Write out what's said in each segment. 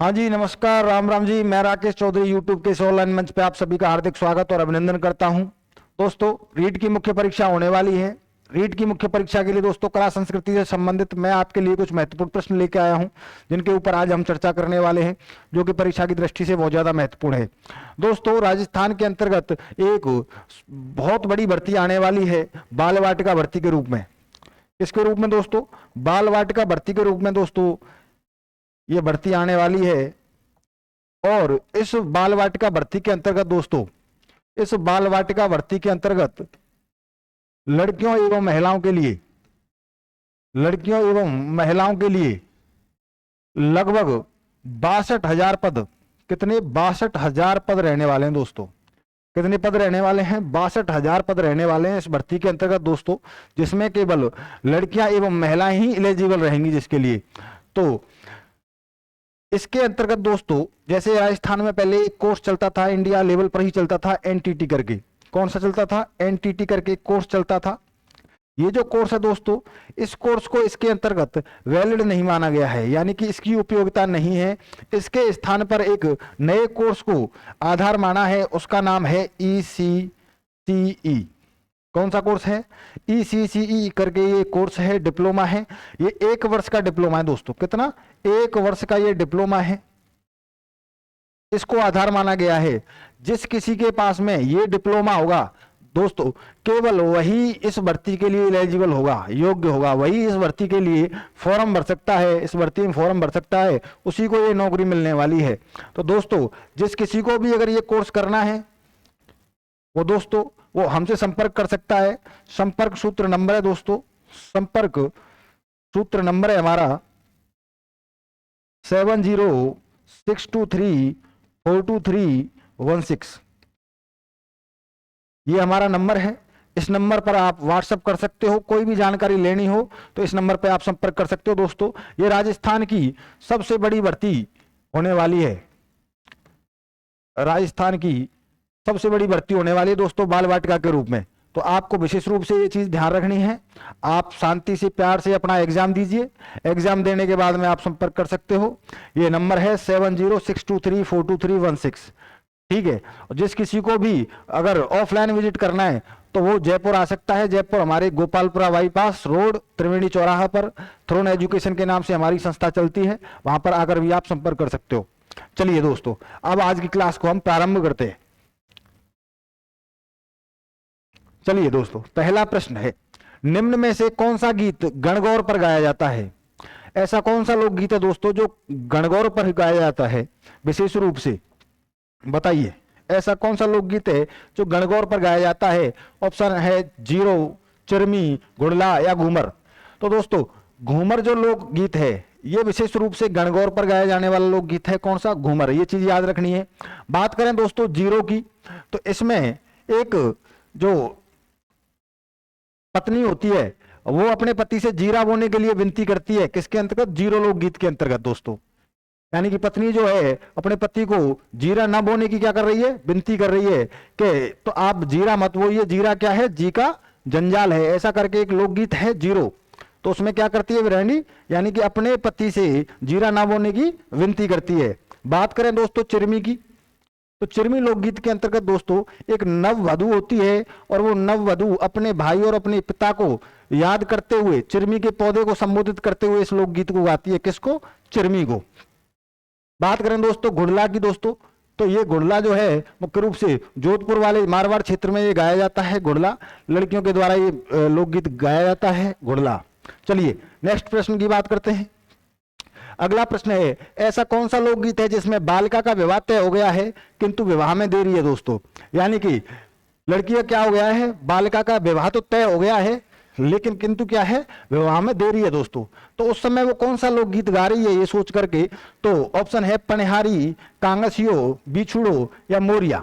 हाँ जी, नमस्कार, राम राम जी। मैं राकेश चौधरी यूट्यूब के इस ऑनलाइन मंच पे आप सभी का हार्दिक स्वागत और अभिनंदन करता हूं। दोस्तों, रीट की मुख्य परीक्षा होने वाली है। रीट की मुख्य परीक्षा के लिए दोस्तों कला संस्कृति से संबंधित मैं आपके लिए कुछ महत्वपूर्ण प्रश्न लेके आया हूं, जिनके ऊपर आज हम चर्चा करने वाले हैं, जो कि परीक्षा की दृष्टि से बहुत ज्यादा महत्वपूर्ण है। दोस्तों, राजस्थान के अंतर्गत एक बहुत बड़ी भर्ती आने वाली है, बाल वाटिका भर्ती के रूप में। इसके रूप में दोस्तों, बाल वाटिका भर्ती के रूप में दोस्तों ये भर्ती आने वाली है। और इस बाल वाटिका भर्ती के अंतर्गत दोस्तों, इस बाल वाटिका भर्ती के अंतर्गत लड़कियों एवं महिलाओं के लिए, लड़कियों एवं महिलाओं के लिए लगभग 62,000 पद, कितने 62,000 पद रहने वाले हैं दोस्तों। कितने पद रहने वाले हैं? 62,000 पद रहने वाले हैं इस भर्ती के अंतर्गत दोस्तों, जिसमें केवल लड़कियां एवं महिलाएं ही एलिजिबल रहेंगी जिसके लिए। तो इसके अंतर्गत दोस्तों, जैसे राजस्थान में पहले एक कोर्स चलता था, इंडिया लेवल पर ही चलता था, एनटीटी करके। कौन सा चलता था? एनटीटी करके एक कोर्स चलता था। ये जो कोर्स है दोस्तों, इस कोर्स को इसके अंतर्गत वैलिड नहीं माना गया है, यानी कि इसकी उपयोगिता नहीं है। इसके स्थान पर एक नए कोर्स को आधार माना है, उसका नाम है ECCE। कौन सा कोर्स है? ECCE करके ये कोर्स है, डिप्लोमा है। ये 1 वर्ष का डिप्लोमा है दोस्तों। कितना? 1 वर्ष का ये डिप्लोमा है। इसको आधार माना गया है। जिस किसी के पास में ये डिप्लोमा होगा दोस्तों, केवल वही इस भर्ती के लिए एलिजिबल होगा, योग्य होगा, वही इस भर्ती के लिए फॉर्म भर सकता है, इस भर्ती में फॉर्म भर सकता है, उसी को ये नौकरी मिलने वाली है। तो दोस्तों, जिस किसी को भी अगर ये कोर्स करना है, वो दोस्तों वो हमसे संपर्क कर सकता है। संपर्क सूत्र नंबर है दोस्तों, संपर्क सूत्र नंबर है हमारा 7062342316। ये हमारा नंबर है। इस नंबर पर आप व्हाट्सएप कर सकते हो, कोई भी जानकारी लेनी हो तो इस नंबर पर आप संपर्क कर सकते हो दोस्तों। ये राजस्थान की सबसे बड़ी भर्ती होने वाली है, राजस्थान की सबसे बड़ी भर्ती होने वाली है दोस्तों, बाल वाटिका के रूप में। तो आपको विशेष रूप से ये चीज ध्यान रखनी है। आप शांति से प्यार से अपना एग्जाम दीजिए। एग्जाम देने के बाद में आप संपर्क कर सकते हो। ये नंबर है 7062342316। ठीक है। और जिस किसी को भी अगर ऑफलाइन विजिट करना है तो वो जयपुर आ सकता है। जयपुर हमारे गोपालपुरा बाईपास रोड, त्रिवेणी चौराहा पर थ्रोन एजुकेशन के नाम से हमारी संस्था चलती है, वहां पर आकर भी आप संपर्क कर सकते हो। चलिए दोस्तों, अब आज की क्लास को हम प्रारंभ करते हैं। चलिए दोस्तों, पहला प्रश्न है, निम्न में से कौन सा गीत गणगौर पर गाया जाता है? ऐसा कौन सा लोकगीत है दोस्तों जो गणगौर पर गाया जाता है विशेष रूप से? बताइए, ऐसा कौन सा लोकगीत है जो गणगौर पर गाया जाता है? ऑप्शन है जीरो, चिरमी, गुड़ला या घूमर। तो दोस्तों, घूमर जो लोकगीत है ये विशेष रूप से गणगौर पर गाया जाने वाला लोकगीत है। कौन सा? घूमर। ये चीज याद रखनी है। बात करें दोस्तों जीरो की, तो इसमें एक जो पत्नी होती है वो अपने पति से जीरा बोने के लिए विनती करती है। किसके अंतर्गत? जीरो लोकगीत के अंतर्गत दोस्तों। यानी कि पत्नी जो है अपने पति को जीरा ना बोने की क्या कर रही है? विनती कर रही है कि तो आप जीरा मत बोइए, जीरा क्या है? जी का जंजाल है। ऐसा करके एक लोकगीत है जीरो। तो उसमें क्या करती है विरहणी, यानी कि अपने पति से जीरा ना बोने की विनती करती है। बात करें दोस्तों चिरमी की, तो चिरमी लोकगीत के अंतर्गत दोस्तों एक नववधु होती है और वो नववधु अपने भाई और अपने पिता को याद करते हुए, चिरमी के पौधे को संबोधित करते हुए इस लोकगीत को गाती है। किसको? चिरमी को। बात करें दोस्तों गुड़ला की दोस्तों, तो ये गुड़ला जो है मुख्य रूप से जोधपुर वाले मारवाड़ क्षेत्र में ये गाया जाता है। गुड़ला लड़कियों के द्वारा ये लोकगीत गाया जाता है, गुड़ला। चलिए नेक्स्ट प्रश्न की बात करते हैं। अगला प्रश्न है, ऐसा कौन सा लोकगीत है जिसमें बालिका का विवाह तय हो गया है किंतु विवाह में देरी है दोस्तों? यानी कि लड़की का क्या हो गया है? बालिका का विवाह तो तय हो गया है, लेकिन किंतु क्या है? विवाह में देरी है दोस्तों। तो उस समय वो कौन सा लोकगीत गा रही है ये सोच करके, तो ऑप्शन है पनिहारी, कांगसियो, बिछुड़ो या मोरिया।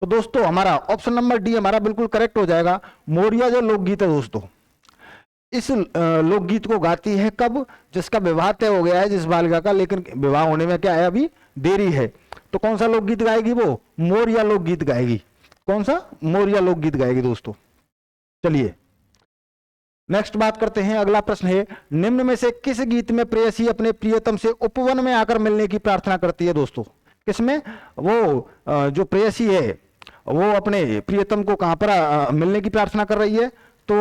तो दोस्तों हमारा ऑप्शन नंबर डी हमारा बिल्कुल करेक्ट हो जाएगा। मोरिया जो लोकगीत है दोस्तों, इस लोकगीत को गाती है कब? जिसका विवाह तय हो गया है जिस बालिका का, लेकिन विवाह होने में क्या है? अभी देरी है। तो कौन सा लोकगीत गाएगी वो? मोरिया लोकगीत गाएगी। कौन सा? मोरिया लोकगीत गाएगी दोस्तों। चलिए नेक्स्ट बात करते हैं, अगला प्रश्न है, निम्न में से किस गीत में प्रेयसी अपने प्रियतम से उपवन में आकर मिलने की प्रार्थना करती है दोस्तों? किसमें? वो जो प्रेयसी है वो अपने प्रियतम को कहां पर मिलने की प्रार्थना कर रही है? तो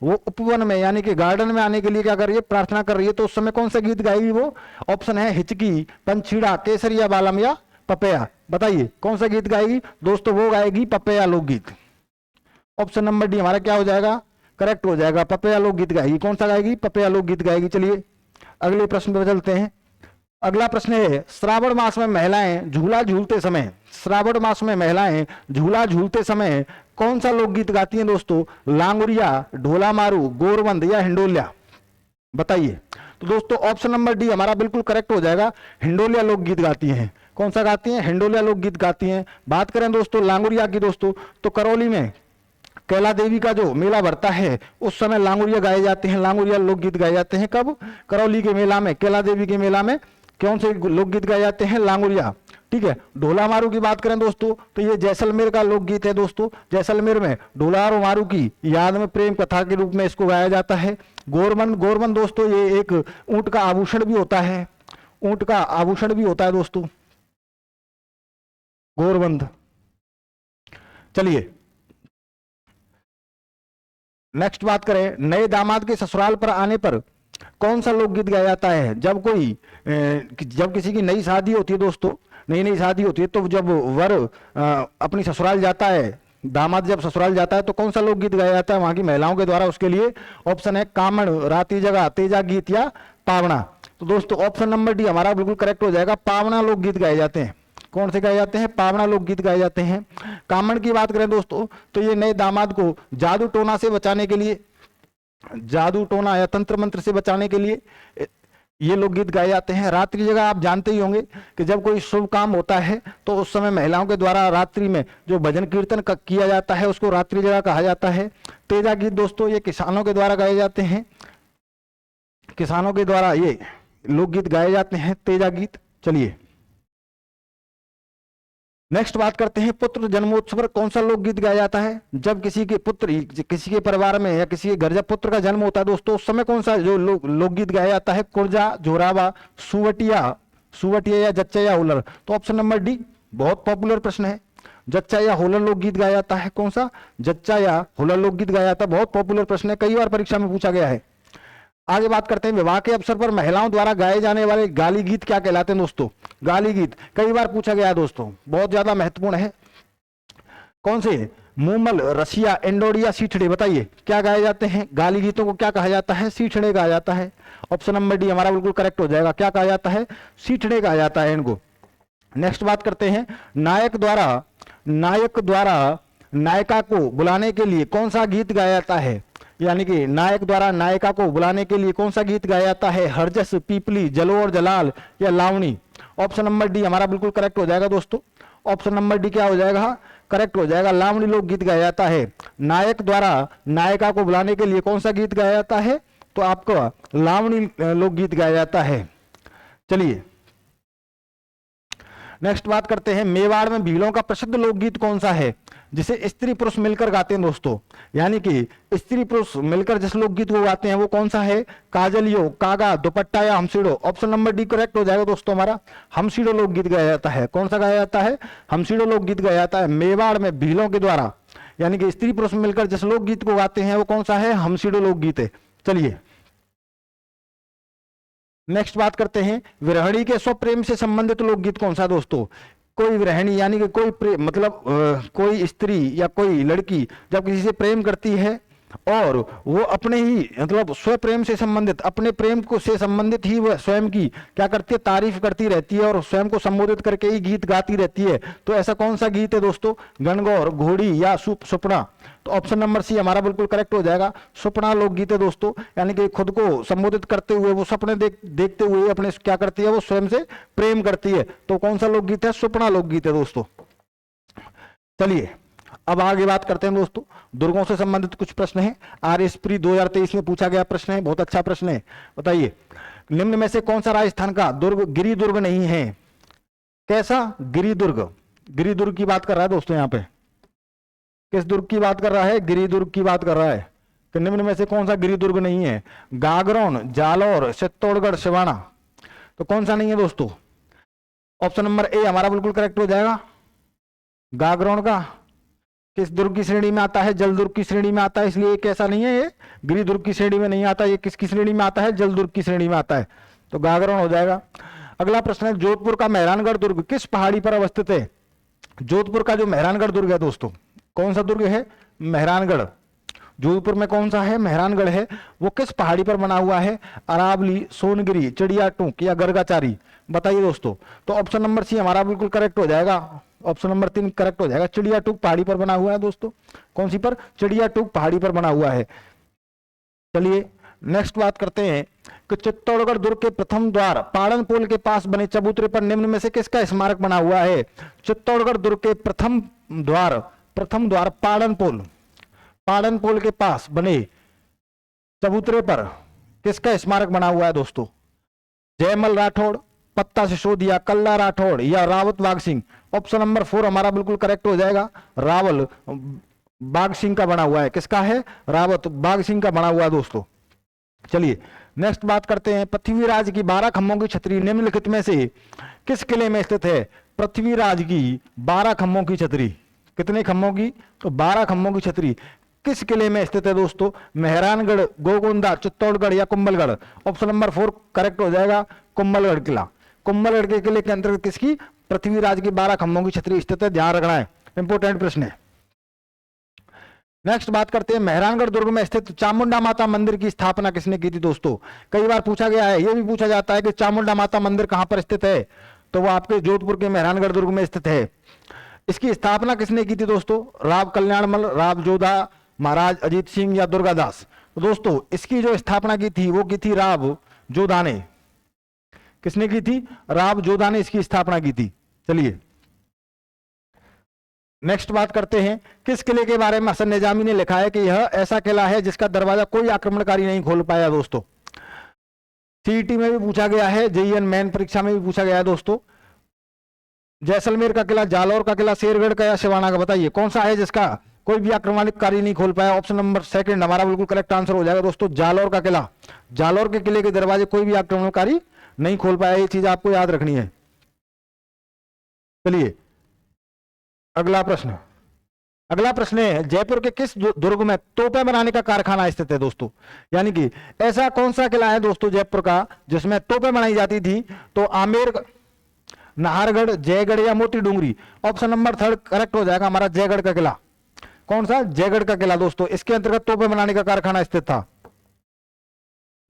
वो उपवन में यानी कि गार्डन में आने के लिए क्या कर रही है? प्रार्थना कर रही है। तो उस समय कौन सा गीत गाएगी वो? ऑप्शन है हिचकी, पंछीड़ा, केसरिया बालम या पपैया। बताइए कौन सा गीत गाएगी दोस्तों? वो गाएगी पपैया लोकगीत। ऑप्शन नंबर डी हमारा क्या हो जाएगा? करेक्ट हो जाएगा, पपैया लोकगीत गाएगी। कौन सा गाएगी? पपैया लोकगीत गाएगी। चलिए अगले प्रश्न पर चलते हैं। अगला प्रश्न है, श्रावण मास में महिलाएं झूला झूलते समय, श्रावण मास में महिलाएं झूला झूलते समय कौन सा लोकगीत गाती हैं दोस्तों? लांगुरिया, ढोला मारू, गोरबंद या हिंडोलिया? बताइए। तो दोस्तों ऑप्शन नंबर डी हमारा बिल्कुल करेक्ट हो जाएगा, हिंडोलिया लोकगीत गाती हैं। कौन सा गाती हैं? हिंडोलिया लोकगीत गाती हैं। बात करें दोस्तों लांगुरिया की दोस्तों, तो करौली में कैला देवी का जो मेला भरता है उस समय लांगुरिया गाए जाते हैं, लांगुरिया लोकगीत गाए जाते हैं। कब? करौली के मेला में, कैला देवी के मेला में कौन से लोकगीत गाए जाते हैं? लांगुरिया। ठीक है। ढोला मारू की बात करें दोस्तों, तो ये जैसलमेर का लोकगीत है दोस्तों। जैसलमेर में ढोला मारू की याद में प्रेम कथा के रूप में इसको गाया जाता है। गोरबंद, गोरबंद दोस्तों ये एक ऊंट का आभूषण भी होता है, ऊंट का आभूषण भी होता है दोस्तों गोरबंद। चलिए नेक्स्ट बात करें, नए दामाद के ससुराल पर आने पर कौन सा लोकगीत गाया जाता है? जब किसी की नई शादी होती है दोस्तों, नई शादी होती है, तो जब वर अपनी ससुराल जाता है, दामाद जब ससुराल जाता है तो कौन सा लोकगीत गाया जाता है वहां की महिलाओं के द्वारा? उसके लिए ऑप्शन है कामण, राती जगह, तेजा गीत या पावना। तो दोस्तों ऑप्शन नंबर डी हमारा बिल्कुल करेक्ट हो जाएगा, पावना लोकगीत गाए जाते हैं। कौन से गाए जाते हैं? पावना लोकगीत गाए जाते हैं। कामण की बात करें दोस्तों, तो ये नए दामाद को जादू टोना से बचाने के लिए, जादू टोना या तंत्र मंत्र से बचाने के लिए ये लोकगीत गाए जाते हैं। रात्रि जगह आप जानते ही होंगे कि जब कोई शुभ काम होता है तो उस समय महिलाओं के द्वारा रात्रि में जो भजन कीर्तन किया जाता है उसको रात्रि जगह कहा जाता है। तेजा गीत दोस्तों ये किसानों के द्वारा गाए जाते हैं, किसानों के द्वारा ये लोकगीत गाए जाते हैं, तेजा गीत। चलिए नेक्स्ट बात करते हैं, पुत्र जन्मोत्सव पर कौन सा लोकगीत गाया जाता है? जब किसी के पुत्र, किसी के परिवार में या किसी के घर जब पुत्र का जन्म होता है दोस्तों उस समय कौन सा जो लोकगीत गाया जाता है? कुर्जा, जोरावा, सुवटिया या जच्चा या होलर? तो ऑप्शन नंबर डी बहुत पॉपुलर प्रश्न है, जच्चा या होलर लोकगीत गाया जाता है। कौन सा? जच्चा या होलर लोकगीत गाया जाता है। बहुत पॉपुलर प्रश्न है, कई बार परीक्षा में पूछा गया है। आगे बात करते हैं, विवाह के अवसर पर महिलाओं द्वारा गाए जाने वाले गाली गीत क्या कहलाते हैं दोस्तों? गाली गीत कई बार पूछा गया है दोस्तों, बहुत ज्यादा महत्वपूर्ण है। कौन से? मूमल, रसिया, एंडोडिया, सीठड़े? बताइए क्या गाए जाते हैं? गाली गीतों को क्या कहा जाता है? सीठड़े कहा जाता है। ऑप्शन नंबर डी हमारा बिल्कुल करेक्ट हो जाएगा, क्या कहा जाता है? सीठड़े कहा जाता है इनको। नेक्स्ट बात करते हैं, नायक द्वारा नायिका को बुलाने के लिए कौन सा गीत गाया जाता है? यानी कि नायक द्वारा नायिका को बुलाने के लिए कौन सा गीत गाया जाता है? हरजस, पीपली, जलो और जलाल या लावणी? ऑप्शन नंबर डी हमारा बिल्कुल करेक्ट हो जाएगा दोस्तों। ऑप्शन नंबर डी क्या हो जाएगा? करेक्ट हो जाएगा, लावणी लोकगीत गाया जाता है। नायक द्वारा नायिका को बुलाने के लिए कौन सा गीत गाया जाता है? तो आपका लावणी लोकगीत गाया जाता है। चलिए नेक्स्ट बात करते हैं, मेवाड़ में भीलों का प्रसिद्ध लोकगीत कौन सा है जिसे स्त्री पुरुष मिलकर गाते हैं दोस्तों? यानी कि स्त्री पुरुष मिलकर जिस लोकगीत को गाते हैं वो कौन सा है? काजलियो, कागा, दुपट्टा या हमसीड़ो? ऑप्शन नंबर डी करेक्ट हो जाएगा दोस्तों हमारा, हमसीड़ो लोकगीत गाया जाता है। कौन सा गाया जाता है? हमसीड़ो लोकगीत गाया जाता है। मेवाड़ में भीलों के द्वारा यानी कि स्त्री पुरुष मिलकर जिस लोकगीत को गाते हैं वो कौन सा है? हमसीड़ो लोकगीत है। चलिए नेक्स्ट बात करते हैं, विरहणी के स्वप्रेम से संबंधित लोकगीत कौन सा दोस्तों? कोई विरहणी यानी कि कोई स्त्री या कोई लड़की जब किसी से प्रेम करती है और वो अपने ही स्वप्रेम से संबंधित, अपने प्रेम को से संबंधित ही वह स्वयं की क्या करती है? तारीफ करती रहती है और स्वयं को संबोधित करके ही गीत गाती रहती है। तो ऐसा कौन सा गीत है दोस्तों? गणगौर, घोड़ी या सुपना? तो ऑप्शन नंबर सी हमारा बिल्कुल करेक्ट हो जाएगा, सुपना लोकगीत है दोस्तों। यानी कि खुद को संबोधित करते हुए वो सपने देखते हुए अपने क्या करती है? वो स्वयं से प्रेम करती है। तो कौन सा लोकगीत है? सुपना लोकगीत है दोस्तों। चलिए अब आगे बात करते हैं दोस्तों, दुर्गों से संबंधित कुछ प्रश्न हैं। आरएसप्री 2023 में पूछा गया प्रश्न है, बहुत अच्छा प्रश्न है। बताइए निम्न में से कौन सा राजस्थान का दुर्ग गिरी दुर्ग नहीं है? कैसा? गिरी दुर्ग। गिरी दुर्ग की बात कर रहा है दोस्तों, यहाँ पे किस दुर्ग की बात कर रहा है? गिरी दुर्ग की बात कर रहा है। कि निम्न में से कौन सा गिरि दुर्ग नहीं है? गागरोन, जालौर, चित्तौड़गढ़, सिवाना। तो कौन सा नहीं है दोस्तों? ऑप्शन नंबर ए हमारा बिल्कुल करेक्ट हो जाएगा। गागरोन का किस दुर्ग की श्रेणी में आता है? जल दुर्ग की श्रेणी में आता है, इसलिए एक ऐसा नहीं है, ये गिरि दुर्ग की श्रेणी में नहीं आता, ये किसकी श्रेणी में आता है? जल दुर्ग की श्रेणी में आता है, तो गागरोन हो जाएगा। अगला प्रश्न है, जोधपुर का मेहरानगढ़ दुर्ग किस पहाड़ी पर अवस्थित है? जोधपुर का जो मेहरानगढ़ दुर्ग है दोस्तों, कौन सा दुर्ग है? मेहरानगढ़। जोधपुर में कौन सा है? मेहरानगढ़ है। वो किस पहाड़ी पर बना हुआ है? अरावली, सोनगिरी, चिड़िया टूक या गरगाचारी? बताइए दोस्तों। तो ऑप्शन नंबर सी हमारा बिल्कुल करेक्ट हो जाएगा, ऑप्शन नंबर 3 करेक्ट हो जाएगा। चिड़िया टूक पहाड़ी पर बना हुआ है दोस्तों। कौन सी पर? चिड़िया टूक पहाड़ी पर बना हुआ है। चलिए नेक्स्ट बात करते हैं कि चित्तौड़गढ़ दुर्ग के प्रथम द्वार पाड़न पोल के पास बने चबूतरे पर निम्न में से किसका स्मारक बना हुआ है? चित्तौड़गढ़ दुर्ग के प्रथम द्वार पाड़न पोल के पास बने चबूतरे पर किसका स्मारक बना हुआ है दोस्तों? जयमल राठौड़, पत्ता सिसोदिया, कल्ला राठौड़ या रावत बाघ सिंह? ऑप्शन नंबर 4 हमारा बिल्कुल करेक्ट हो जाएगा। रावल बाघ सिंह का बना हुआ है। किसका है? रावत बाघ सिंह का बना हुआ है दोस्तों। चलिए नेक्स्ट बात करते हैं, पृथ्वीराज की 12 खंभों की छतरी निम्नलिखित में से किस किले में स्थित है? पृथ्वीराज की 12 खंभों की छतरी, कितने खंभों की? तो 12 खंभों की छतरी किस किले में स्थित है दोस्तों? मेहरानगढ़, गोगोंदा, चित्तौड़गढ़ या कुंभलगढ़? ऑप्शन नंबर 4 करेक्ट हो जाएगा, कुंभलगढ़ किला। कुंभलगढ़ के किले के अंतर्गत किसकी? पृथ्वीराज की 12 खंभों की छतरी स्थित है, ध्यान रखना है, इंपोर्टेंट प्रश्न है। नेक्स्ट बात करते हैं, मेहरानगढ़ दुर्ग में स्थित चामुंडा माता मंदिर की स्थापना किसने की थी दोस्तों? कई बार पूछा गया है, यह भी पूछा जाता है कि चामुंडा माता मंदिर कहां पर स्थित है? तो वो आपके जोधपुर के मेहरानगढ़ दुर्ग में स्थित है। इसकी स्थापना किसने की थी दोस्तों? राव कल्याणमल, राव जोधा, महाराज अजीत सिंह या दुर्गादास? तो दोस्तों इसकी जो स्थापना की थी वो की थी राव जोधा ने। किसने की थी? राव जोधा ने इसकी स्थापना की थी। चलिए नेक्स्ट बात करते हैं, किस किले के बारे में हसन निजामी ने लिखा है कि यह ऐसा किला है जिसका दरवाजा कोई आक्रमणकारी नहीं खोल पाया दोस्तों? सीईटी में भी पूछा गया है, जेईएन मेन परीक्षा में भी पूछा गया है दोस्तों। जैसलमेर का किला, जालौर का किला, शेरगढ़ का या सिवाना का? बताइए कौन सा है जिसका कोई भी आक्रमणकारी नहीं खोल पाया? ऑप्शन नंबर 2 हमारा बिल्कुल करेक्ट आंसर हो जाएगा दोस्तों, जालौर का किला। जालौर के किले के दरवाजे कोई भी आक्रमणकारी नहीं खोल पाया, ये चीज आपको याद रखनी है। चलिए अगला प्रश्न है, जयपुर के किस दुर्ग में तोपें बनाने का कारखाना स्थित है दोस्तों? यानी कि ऐसा कौन सा किला है दोस्तों जयपुर का जिसमें तोपें बनाई जाती थी? तो आमेर, नाहरगढ़, जयगढ़ या मोती डूंगरी? ऑप्शन नंबर 3 करेक्ट हो जाएगा हमारा, जयगढ़ का किला। कौन सा? जयगढ़ का किला दोस्तों, इसके अंतर्गत तोपें बनाने का कारखाना स्थित था।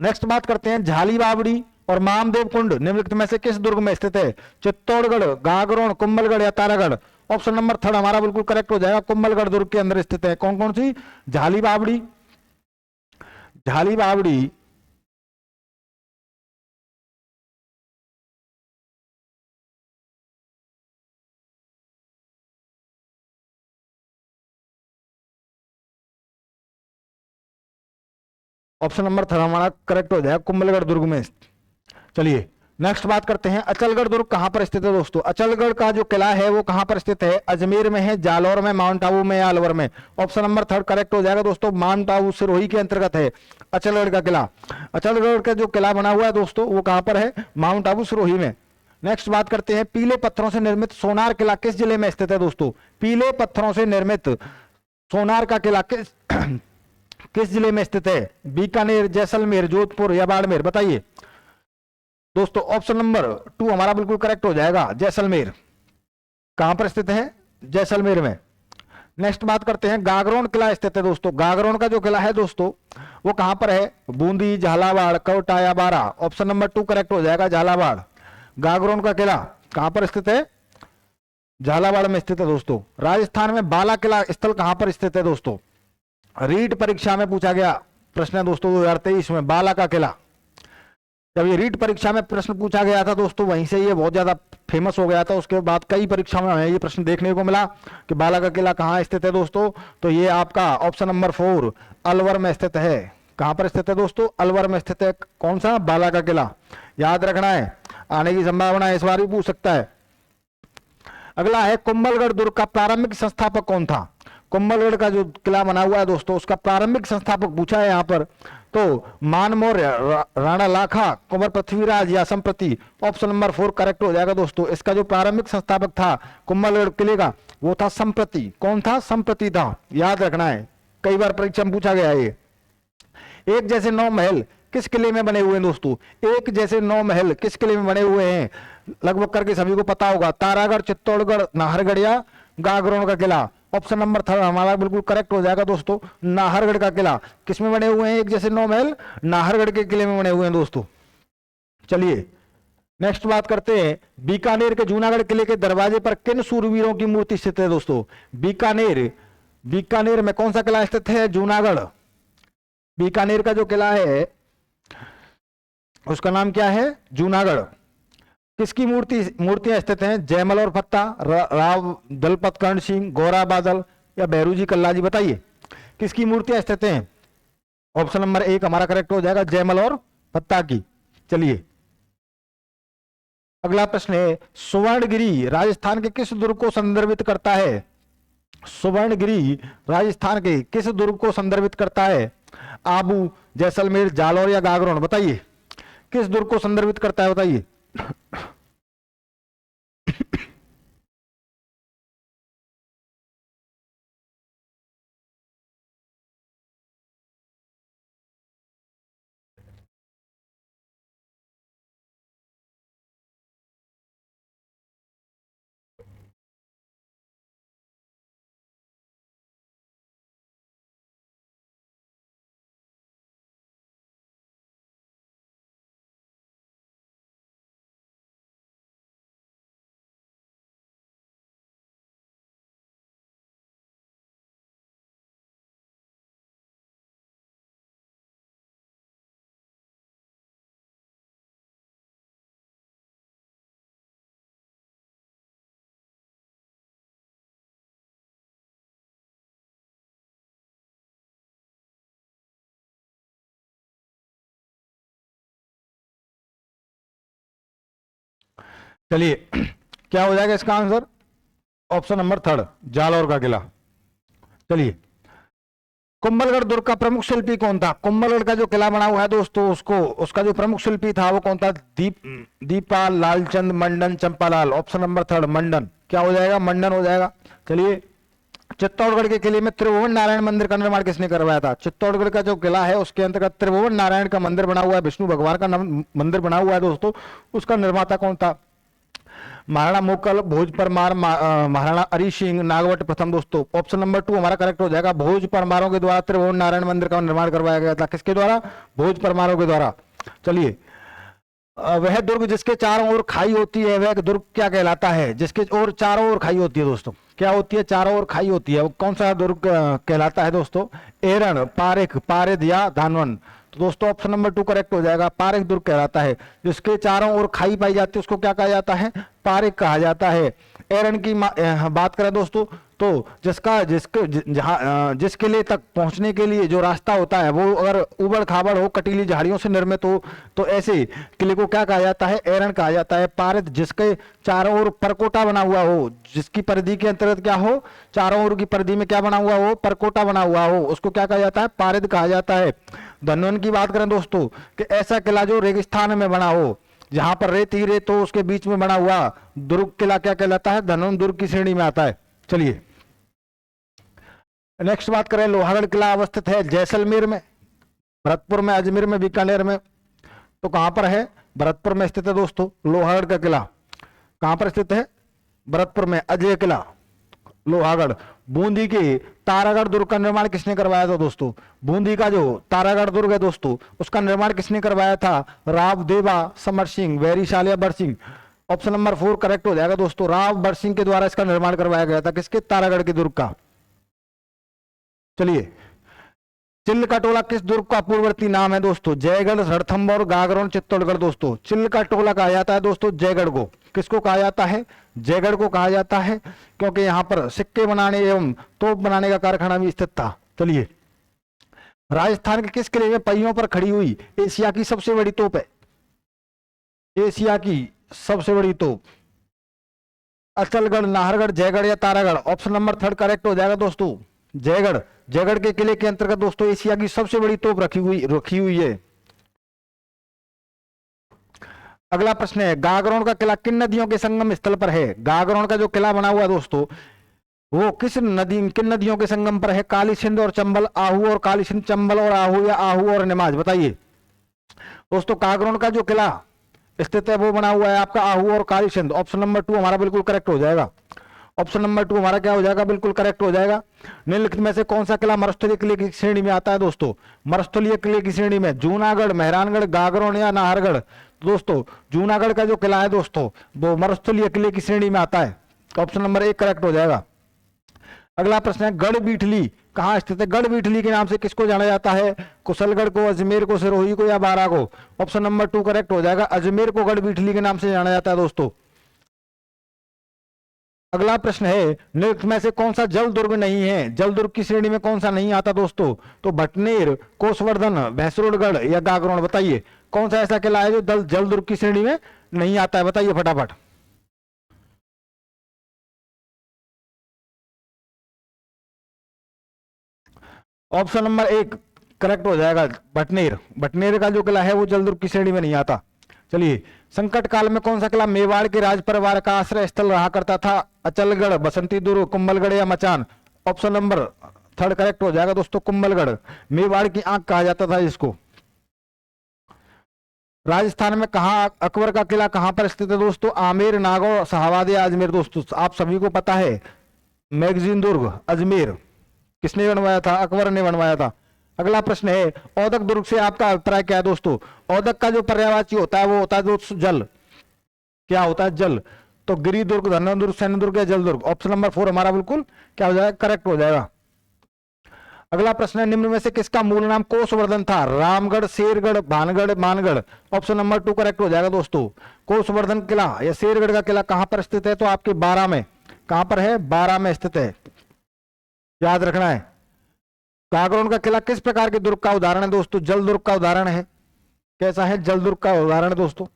नेक्स्ट बात करते हैं, झाली बावड़ी और मामदेव कुंड निम्नलिखित में से किस दुर्ग में स्थित है? चित्तौड़गढ़, गागरोन, कुंभलगढ़ या तारागढ़? ऑप्शन नंबर 3 हमारा बिल्कुल करेक्ट हो जाएगा, कुंभलगढ़ दुर्ग के अंदर स्थित है। कौन कौन सी? झाली बावड़ी, ऑप्शन नंबर 3 हमारा करेक्ट हो जाएगा, कुंभलगढ़ दुर्ग में। चलिए नेक्स्ट बात करते हैं, अचलगढ़ दुर्ग कहां पर स्थित है दोस्तों? अचलगढ़ का जो किला है वो कहां पर स्थित है? अजमेर में है, जालौर में, माउंट आबू में या अलवर में? ऑप्शन नंबर 3 करेक्ट हो जाएगा दोस्तों, माउंट आबू सिरोही के अंतर्गत है अचलगढ़ का किला। अचलगढ़ का जो किला बना हुआ है दोस्तों वो कहां पर है? माउंट आबू सिरोही में। नेक्स्ट बात करते हैं, पीले पत्थरों से निर्मित सोनार किला किस जिले में स्थित है दोस्तों? पीले पत्थरों से निर्मित सोनार का किला किस जिले में स्थित है? बीकानेर, जैसलमेर, जोधपुर या बाड़मेर? बताइए दोस्तों। ऑप्शन नंबर 2 हमारा बिल्कुल करेक्ट हो जाएगा, जैसलमेर। कहां पर स्थित है? जैसलमेर में। नेक्स्ट बात करते हैं, गागरोन किला स्थित है दोस्तों। गागरोन का जो किला है दोस्तों वो कहां पर है? बूंदी, झालावाड़, कोटा या बारा? ऑप्शन नंबर 2 करेक्ट हो जाएगा, झालावाड़। गागरोन का किला कहां पर स्थित है? झालावाड़ में स्थित है दोस्तों। राजस्थान में बाला किला स्थल कहां पर स्थित है दोस्तों? रीट परीक्षा में पूछा गया प्रश्न है दोस्तों 2023 में, बाला का किला। जब ये रीट परीक्षा में प्रश्न पूछा गया था दोस्तों, वहीं से ये बहुत ज्यादा फेमस हो गया था। उसके बाद कई परीक्षाओं में हमें ये प्रश्न देखने को मिला कि बाला का किला कहाँ स्थित है दोस्तों। तो ये आपका ऑप्शन नंबर 4 अलवर में स्थित है। कहां पर स्थित है दोस्तों? अलवर में स्थित है। कौन सा? बाला का किला। याद रखना है, आने की संभावना इस बार भी पूछ सकता है। अगला है, कुंभलगढ़ दुर्ग का प्रारंभिक संस्थापक कौन था? कुंभलगढ़ का जो किला बना हुआ है दोस्तों, उसका प्रारंभिक संस्थापक पूछा है यहाँ पर, तो मान मौर्य, राणा लाखा, कुंवर पृथ्वीराज या संप्रति। ऑप्शन नंबर 4 करेक्ट हो जाएगा दोस्तों। इसका जो प्रारंभिक संस्थापक था कुंभलगढ़ किले का, वो था संप्रति। कौन था? संप्रति था, याद रखना है, कई बार परीक्षा में पूछा गया है ये। एक जैसे 9 महल किस किले में बने हुए हैं दोस्तों? एक जैसे 9 महल किस किले में बने हुए हैं? लगभग करके सभी को पता होगा, तारागढ़, चित्तौड़गढ़, नाहरगढ़ या गागरोन का किला। ऑप्शन नंबर 3 हमारा बिल्कुल करेक्ट हो जाएगा दोस्तों, नाहरगढ़ का किला। किसमें बने हुए हैं एक जैसे 9 महल? नाहरगढ़ के किले में बने हुए हैं दोस्तों। चलिए नेक्स्ट बात करते हैं, बीकानेर के जूनागढ़ किले के दरवाजे पर किन सूरवीरों की मूर्ति स्थित है दोस्तों? बीकानेर में कौन सा किला स्थित है? जूनागढ़। बीकानेर का जो किला है उसका नाम क्या है? जूनागढ़। किसकी मूर्तियां स्थित हैं? जयमल और फत्ता, राव दलपत कर्ण सिंह, गोरा बादल या बहरूजी कल्ला जी? बताइए किसकी मूर्तियां स्थित हैं? ऑप्शन नंबर 1 हमारा करेक्ट हो जाएगा, जयमल और फत्ता की। चलिए अगला प्रश्न है, सुवर्णगिरी राजस्थान के किस दुर्ग को संदर्भित करता है? सुवर्णगिरी राजस्थान के किस दुर्ग को संदर्भित करता है? आबू, जैसलमेर, जालौर या गागरोन? बताइए किस दुर्ग को संदर्भित करता है, बताइए। चलिए क्या हो जाएगा इसका आंसर? ऑप्शन नंबर 3 जालौर का किला। चलिए कुंभलगढ़ दुर्ग का प्रमुख शिल्पी कौन था? कुंभलगढ़ का जो किला बना हुआ है दोस्तों, उसका जो प्रमुख शिल्पी था वो कौन था? दीपाल, लालचंद, मंडन, चंपालाल। ऑप्शन नंबर 3 मंडन। क्या हो जाएगा? मंडन हो जाएगा। चलिए चित्तौड़गढ़ के किले में त्रिभुवन नारायण मंदिर का निर्माण किसने करवाया था? चित्तौड़गढ़ का जो किला है उसके अंतर्गत त्रिभुवन नारायण का मंदिर बना हुआ है, विष्णु भगवान का मंदिर बना हुआ है दोस्तों, उसका निर्माता कौन था? महाराणा मोकल, भोज परमार, महाराणा हरि सिंह, नागवट प्रथम दोस्तों। ऑप्शन नंबर 2 हमारा करेक्ट हो जाएगा, भोज परमारों के द्वारा त्रिभुवन नारायण मंदिर का निर्माण करवाया गया था। किसके द्वारा? भोज परमारों के द्वारा। चलिए वह दुर्ग जिसके चारों ओर खाई होती है वह दुर्ग क्या कहलाता है? जिसके ओर चारों ओर खाई होती है दोस्तों, क्या होती है? चारों ओर खाई होती है, वो कौन सा दुर्ग कहलाता है दोस्तों? एरण, पारेख, पारेद या धानवन? तो दोस्तों ऑप्शन नंबर 2 करेक्ट हो जाएगा, पारेख दुर्ग कहलाता है। जिसके चारों ओर खाई पाई जाती है उसको क्या कहा जाता है? पारेख कहा जाता है। एरण की बात करें दोस्तों तो जिस किले तक पहुंचने के लिए जो रास्ता होता है वो अगर उबड़ खाबड़ हो, कटीली झाड़ियों से निर्मित हो, तो ऐसे किले को क्या कहा जाता है? एरण कहा जाता है। पारित जिसके चारों ओर परकोटा बना हुआ हो, जिसकी परिधि के अंतर्गत क्या हो? चारों ओर की परिधि में क्या बना हुआ हो? परकोटा बना हुआ हो, उसको क्या कहा जाता है? पारित कहा जाता है। धनवन की बात करें दोस्तों कि ऐसा किला जो रेगिस्तान में बना हो, जहां पर रेत ही रेत तो उसके बीच में बना हुआ दुर्ग किला क्या कहलाता है? धनवन दुर्ग की श्रेणी में आता है। चलिए नेक्स्ट बात करें, लोहागढ़ किला अवस्थित है जैसलमेर में, भरतपुर में, अजमेर में, बीकानेर में, तो कहां पर है? भरतपुर में स्थित है दोस्तों लोहागढ़ का किला। कहां पर स्थित है? भरतपुर में, अजय किला, लोहागढ़। बूंदी के तारागढ़ दुर्ग का निर्माण किसने करवाया था दोस्तों? बूंदी का जो तारागढ़ दुर्ग है दोस्तों उसका निर्माण किसने करवाया था? राव देवा, समर सिंह, वैरीशाल या बरसिंह? ऑप्शन नंबर 4 करेक्ट हो जाएगा दोस्तों, राव बरसिंह के द्वारा इसका निर्माण करवाया गया था। किसके? तारागढ़ के दुर्ग का। चलिए चिल्ल का टोला किस दुर्ग का पूर्ववर्ती नाम है दोस्तों? जयगढ़, रणथंभौर, गागरोन, चित्तौड़गढ़ दोस्तों। चिल्ल का टोला कहा जाता है दोस्तों जयगढ़ को। किसको कहा जाता है? जयगढ़ को कहा जाता है, क्योंकि यहां पर सिक्के बनाने एवं तोप बनाने का कारखाना भी स्थित था। चलिए राजस्थान के किस किले में पहियों पर खड़ी हुई एशिया की सबसे बड़ी तोप है? एशिया की सबसे बड़ी तोप अचलगढ़, नाहरगढ़, जयगढ़ या तारागढ़? ऑप्शन नंबर 3 करेक्ट हो जाएगा दोस्तों, जयगढ़। जयगढ़ के किले के अंतर्गत दोस्तों एशिया की सबसे बड़ी तोप रखी हुई है। अगला प्रश्न है, गागरोन का किला किन नदियों के संगम स्थल पर है? गागरोन का जो किला बना हुआ है दोस्तों वो किन नदियों के संगम पर है? काली सिंध और चंबल, आहू और काली सिंध, चंबल और आहू, या आहू और निमाज? बताइए दोस्तों। गागरोन का जो किला स्थित है वो बना हुआ है आपका आहू और काली सिंध। ऑप्शन नंबर 2 हमारा बिल्कुल करेक्ट हो जाएगा। ऑप्शन नंबर 2 हमारा क्या हो जाएगा? बिल्कुल करेक्ट हो जाएगा। निम्नलिखित में से कौन सा किला मरुस्थलीय किले की श्रेणी में आता है दोस्तों? मरुस्थलीय किले की श्रेणी में जूनागढ़, मेहरानगढ़, गागरोन या नाहरगढ़? दोस्तों जूनागढ़ का जो किला है दोस्तों वो मरुस्थलीय किले की श्रेणी में आता है। ऑप्शन नंबर 1 करेक्ट हो जाएगा। अगला प्रश्न है, गढ़ बीठली कहाँ स्थित है? गढ़ बीठली के नाम से किसको जाना जाता है? कुशलगढ़ को, अजमेर को, सिरोही को या बारा को? ऑप्शन नंबर 2 करेक्ट हो जाएगा। अजमेर को गढ़ बीठली के नाम से जाना जाता है दोस्तों। अगला प्रश्न है, निम्नलिखित में से कौन सा जल दुर्ग नहीं है? जल दुर्ग की श्रेणी में कौन सा नहीं आता दोस्तों? तो भटनेर, कोसवर्धन, भैंसरोडगढ़ या गागरोन? बताइए कौन सा ऐसा किला है जो जल दुर्ग की श्रेणी में नहीं आता है? बताइए फटाफट। ऑप्शन नंबर 1 करेक्ट हो जाएगा, भटनेर। भटनेर का जो किला है वो जल दुर्ग की श्रेणी में नहीं आता। चलिए, संकट काल में कौन सा किला मेवाड़ के राज परिवार का आश्रय स्थल रहा करता था? अचलगढ़, बसंती दुर्ग, कुंभलगढ़ या मचान? ऑप्शन नंबर 3 करेक्ट हो जाएगा दोस्तों, कुंभलगढ़। मेवाड़ की आंख कहा जाता था इसको। राजस्थान में कहा अकबर का किला कहां पर स्थित है दोस्तों? आमेर, नागौर, शाहबाद या अजमेर? दोस्तों आप सभी को पता है मैगजीन दुर्ग, अजमेर। किसने बनवाया था? अकबर ने बनवाया था। अगला प्रश्न है, औदक दुर्ग से आपका अभिप्राय क्या है दोस्तों? औदक का जो पर्यायवाची होता है वो होता है दोस्तों जल। क्या होता है? जल। तो गिरि दुर्ग, धनवन दुर्ग, सैन्य दुर्ग या जल दुर्ग? ऑप्शन नंबर 4 हमारा बिल्कुल क्या हो जाएगा? करेक्ट हो जाएगा। अगला प्रश्न है, निम्न में से किसका मूल नाम कोसवर्धन था? Ramgarh, Shergarh, Bhangarh, Mangarh? Option number 2 correct हो जाएगा दोस्तों। कोसवर्धन किला या शेरगढ़ का किला कहां पर स्थित है? तो आपके 12 में। कहां पर है? 12 में स्थित है, याद रखना है। गागरोन का किला किस प्रकार के दुर्ग का उदाहरण है दोस्तों? जल दुर्ग का उदाहरण है। कैसा है? जल दुर्ग का उदाहरण है दोस्तों।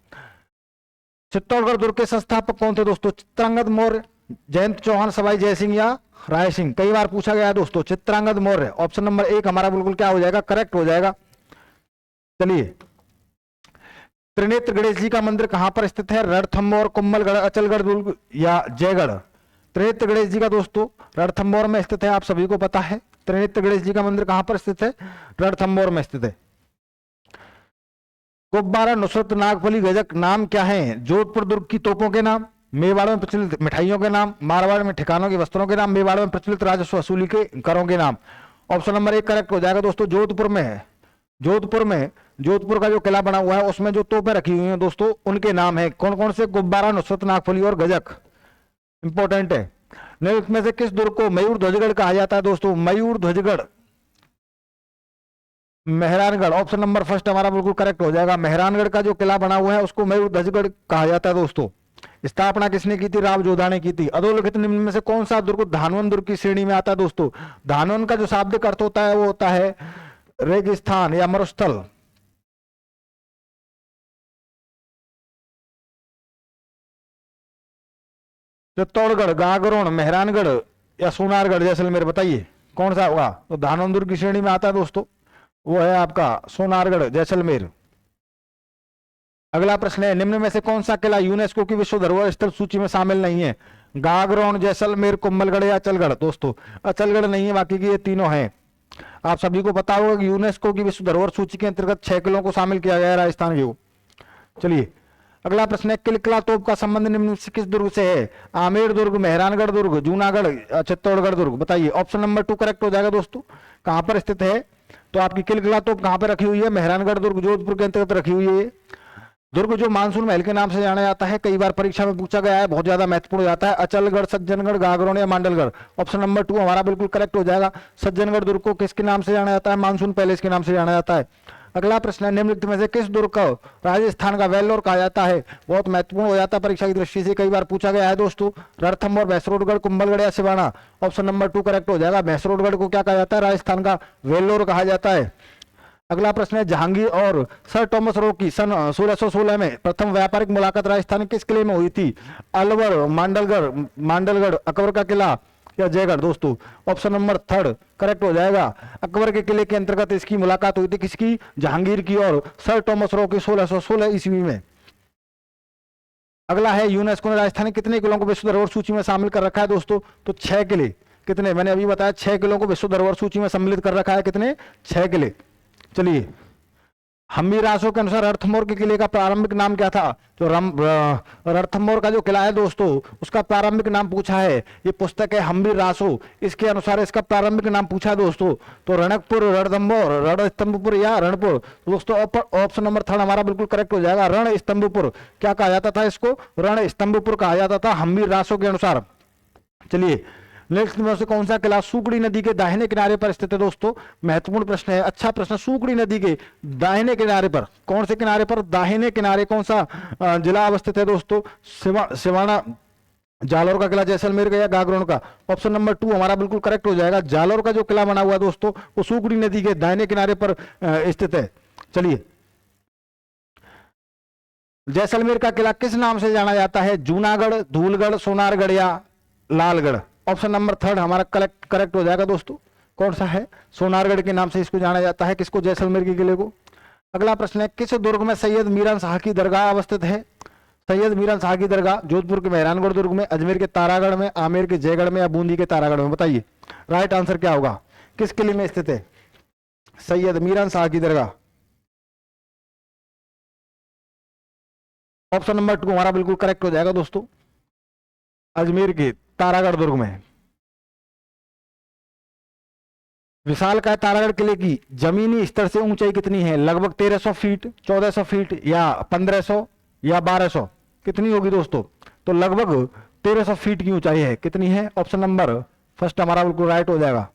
चित्तौड़गढ़ दुर्ग के संस्थापक कौन थे दोस्तों? चित्रांगद मौर्य, जयंत चौहान, सवाई जयसिंह या राय सिंह? कई बार पूछा गया है दोस्तों। चित्रांगद मौर्य। ऑप्शन नंबर 1 हमारा बिल्कुल क्या हो जाएगा? करेक्ट हो जाएगा। चलिए, त्रिनेत्र गणेश जी का मंदिर कहां पर स्थित है? रणथंभौर, कुंभलगढ़, अचलगढ़ दुर्ग या जयगढ़? त्रिनेत्र गणेश जी का दोस्तों रणथंभौर में स्थित है, आप सभी को पता है। त्रिनेत्र गणेश जी का मंदिर कहां पर स्थित है? रणथंभौर में स्थित है। गुब्बारा, नुसरत, नागफली, गजक नाम क्या है? जोधपुर दुर्ग की तोपों के नाम, मेवाड़ में प्रचलित मिठाइयों के नाम, मारवाड़ में ठिकानों के वस्त्रों के नाम, मेवाड़ में प्रचलित राजस्व वसूली के करों के नाम? ऑप्शन नंबर 1 करेक्ट हो जाएगा दोस्तों। जोधपुर में है। जोधपुर का जो किला बना हुआ है उसमें जो तोपें रखी हुई हैं दोस्तों उनके नाम है। कौन कौन से? गुब्बारा, नुसरत, नागफली और गजक। इंपॉर्टेंट है। निम्नलिखित में से किस दुर्ग को मयूर ध्वजगढ़ कहा जाता है दोस्तों? मयूर ध्वजगढ़, मेहरानगढ़। ऑप्शन नंबर 1 हमारा बिल्कुल करेक्ट हो जाएगा। मेहरानगढ़ का जो किला बना हुआ है उसको मयूर ध्वजगढ़ कहा जाता है दोस्तों। स्थापना किसने की थी? राव जोधा ने की थी। अधोलिखित निम्न में से कौन सा दुर्ग धानवन दुर्ग की श्रेणी में आता है दोस्तों? धानवन का जो शाब्दिक अर्थ होता है वो होता है रेगिस्तान या मरुस्थल। चित्तौड़गढ़, गागरोन, मेहरानगढ़ या सोनारगढ़, जैसलमेर? बताइए कौन सा होगा? तो धानवन दुर्ग की श्रेणी में आता है दोस्तों, वो है आपका सोनारगढ़, जैसलमेर। अगला प्रश्न है, निम्न में से कौन सा किला यूनेस्को की विश्व धरोहर स्थल सूची में शामिल नहीं है? गागरोन, जैसलमेर, कुंभलगढ़ या अचलगढ़? दोस्तों अचलगढ़ नहीं है, बाकी की ये तीनों हैं। आप सभी को पता होगा कि यूनेस्को की विश्व धरोहर सूची के अंतर्गत 6 किलों को शामिल किया गया है राजस्थान के। चलिए, अगला प्रश्न है, किलकिला तोप का संबंध निम्न से किस दुर्ग से है? आमेर दुर्ग, मेहरानगढ़ दुर्ग, जूनागढ़, चित्तौड़गढ़ दुर्ग? बताइए। ऑप्शन नंबर 2 करेक्ट हो जाएगा दोस्तों। कहां पर स्थित है? तो आपकी किलकिला तोप कहां पर रखी हुई है? मेहरानगढ़ दुर्ग, जोधपुर के अंतर्गत रखी हुई है। दुर्ग जो मानसून महल के नाम से जाना जाता है, कई बार परीक्षा में पूछा गया है, बहुत ज्यादा महत्वपूर्ण जाता है। अचलगढ़, सज्जनगढ़, गागरोन या मांडलगढ़? ऑप्शन नंबर 2 हमारा बिल्कुल करेक्ट हो जाएगा। सज्जनगढ़ दुर्ग को किसके नाम से जाना जाता है? मानसून पैलेस के नाम से जाना जाता है। अगला प्रश्न है, निम्नलिखित में से किस दुर्ग को राजस्थान का वेल्लोर कहा जाता है? बहुत महत्वपूर्ण हो जाता है परीक्षा की दृष्टि से, कई बार पूछा गया है दोस्तों। रणथंभौर, भैंसरोडगढ़, कुंभलगढ़ या सिवाना? ऑप्शन नंबर 2 करेक्ट हो जाएगा। भैंसरोडगढ़ को क्या कहा जाता है? राजस्थान का वेल्लोर कहा जाता है। अगला प्रश्न है, जहांगीर और सर टॉमस रो की सन 1616 में प्रथम व्यापारिक मुलाकात राजस्थान किस किले में हुई थी? अलवर, मांडलगढ़, अकबर का किला या जयगढ़? दोस्तों ऑप्शन नंबर थर्ड करेक्ट हो जाएगा। अकबर के किले के अंतर्गत इसकी मुलाकात हुई थी किसकी? जहांगीर की और सर टॉमस रॉ की 1616 ईस्वी में। अगला है यूनेस्को ने राजस्थान के कितने किलों को विश्व धरोहर सूची में शामिल कर रखा है? दोस्तों तो 6 किले। कितने? मैंने अभी बताया 6 किलों को विश्व धरोहर सूची में सम्मिलित कर रखा है। कितने? 6 किले। चलिए, हम्मी रासो के अनुसार रणथंभौर के किले का प्रारंभिक नाम क्या था? तो रणथंभौर का जो किला है दोस्तों उसका प्रारंभिक नाम पूछा है। ये पुस्तक है हम्मी रासो, इसके अनुसार इसका प्रारंभिक नाम पूछा है दोस्तों। तो रणकपुर, रणथंभौर, रणस्तंभपुर या रणपुर? दोस्तों ऑप्शन नंबर थर्ड हमारा बिल्कुल करेक्ट हो जाएगा, रणस्तंभपुर। क्या कहा जाता था इसको? रणस्तंभपुर कहा जाता था हम्मी रासो के अनुसार। चलिए, नेक्स्ट में से कौन सा किला सूकड़ी नदी के दाहिने किनारे पर स्थित है? दोस्तों महत्वपूर्ण प्रश्न है, अच्छा प्रश्न। सूकड़ी नदी के दाहिने किनारे पर, कौन से किनारे पर? दाहिने किनारे कौन सा जिला अवस्थित है दोस्तों? सिवाना, जालौर का किला, जैसलमेर का या गागरोन का? ऑप्शन नंबर 2 हमारा बिल्कुल करेक्ट हो जाएगा। जालौर का जो किला बना हुआ दोस्तों वो सूकड़ी नदी के दाहिने किनारे पर स्थित है। चलिए, जैसलमेर का किला किस नाम से जाना जाता है? जूनागढ़, धूलगढ़, सोनारगढ़ या लालगढ़? ऑप्शन नंबर थर्ड हमारा करेक्ट हो जाएगा दोस्तों। कौन सा है? सोनारगढ़ के नाम से इसको जाना जाता है। किसको? जैसलमेर के किले को। अगला प्रश्न है किस दुर्ग में सैयद मीरान शाह की दरगाह अवस्थित है? सैयद मीरान शाह की दरगाह जोधपुर के मेहरानगढ़ दुर्ग में, अजमेर के तारागढ़ में, आमेर के जयगढ़ में या बूंदी के तारागढ़ में? बताइए राइट आंसर क्या होगा? किस किले में स्थित है सैयद मीरान शाह की दरगाह? ऑप्शन नंबर 2 हमारा बिल्कुल करेक्ट हो जाएगा दोस्तों, अजमेर के तारागढ़ दुर्ग में। विशालकाय तारागढ़ किले की जमीनी स्तर से ऊंचाई कितनी है? लगभग 1300 फीट, 1400 फीट या 1500 या 1200? कितनी होगी दोस्तों? तो लगभग 1300 फीट की ऊंचाई है। कितनी है? ऑप्शन नंबर फर्स्ट हमारा बिल्कुल राइट हो जाएगा।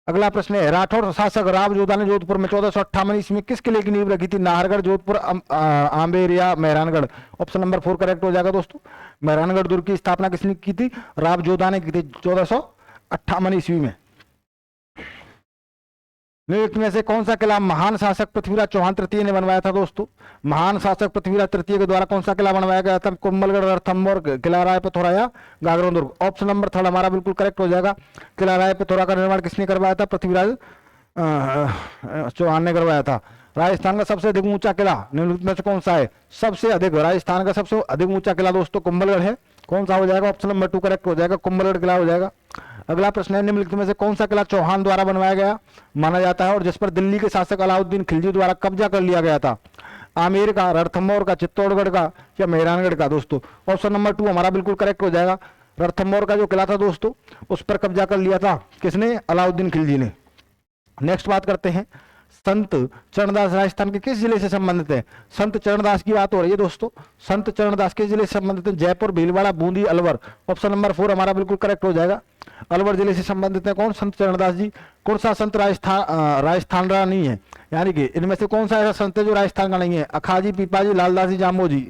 अगला प्रश्न है राठौर शासक राव जोधा ने जोधपुर में 1458 ईस्वी में किस किले की नींव रखी थी? नाहरगढ़, जोधपुर, आमेर या मेहरानगढ़? ऑप्शन नंबर 4 करेक्ट हो जाएगा दोस्तों। मेहरानगढ़ दुर्ग की स्थापना किसने की थी? राव जोधा ने की थी 1458 ईस्वी में। निम्नलिखित में से कौन सा किला महान शासक पृथ्वीराज चौहान तृतीय ने बनवाया था? दोस्तों महान शासक पृथ्वीराज तृतीय के द्वारा कौन सा किला बनवाया गया था? कुंभलगढ़, रणथंभौर, किला राय पिथौरा या गागरोन दुर्ग? ऑप्शन नंबर थर्ड हमारा बिल्कुल करेक्ट हो जाएगा। किला राय पिथौरा का निर्माण किसने करवाया था? पृथ्वीराज चौहान ने करवाया था। राजस्थान का सबसे अधिक ऊंचा किला निम्नलिखित में से कौन सा है? सबसे अधिक, राजस्थान का सबसे अधिक ऊंचा किला दोस्तों कुंभलगढ़ है। कौन सा हो जाएगा? ऑप्शन नंबर 2 करेक्ट हो जाएगा, कुंभलगढ़ किला हो जाएगा। अगला प्रश्न है निम्नलिखित में से कौन सा किला चौहान द्वारा बनवाया गया माना जाता है और जिस पर दिल्ली के शासक अलाउद्दीन खिलजी द्वारा कब्जा कर लिया गया था? आमेर का, रणथंभौर का, चित्तौड़गढ़ का या मेहरानगढ़ का? दोस्तों ऑप्शन नंबर 2 हमारा बिल्कुल करेक्ट हो जाएगा। रणथंभौर का जो किला था दोस्तों उस पर कब्जा कर लिया था किसने? अलाउद्दीन खिलजी ने। नेक्स्ट बात करते हैं संत चरणदास राजस्थान के किस जिले से संबंधित है? संत चरणदास की बात हो रही है दोस्तों। संत चरणदास किस जिले से संबंधित है? जयपुर, भीलवाड़ा, बूंदी, अलवर? ऑप्शन नंबर 4 हमारा बिल्कुल करेक्ट हो जाएगा। अलवर जिले से संबंधित है कौन? संत चरणदास जी। कौन सा संत राजस्थान का नहीं है? यानी कि इनमें से कौन सा ऐसा संत है जो राजस्थान का नहीं है? अखाजी, पीपाजी, लालदास जी, जाम्बोजी?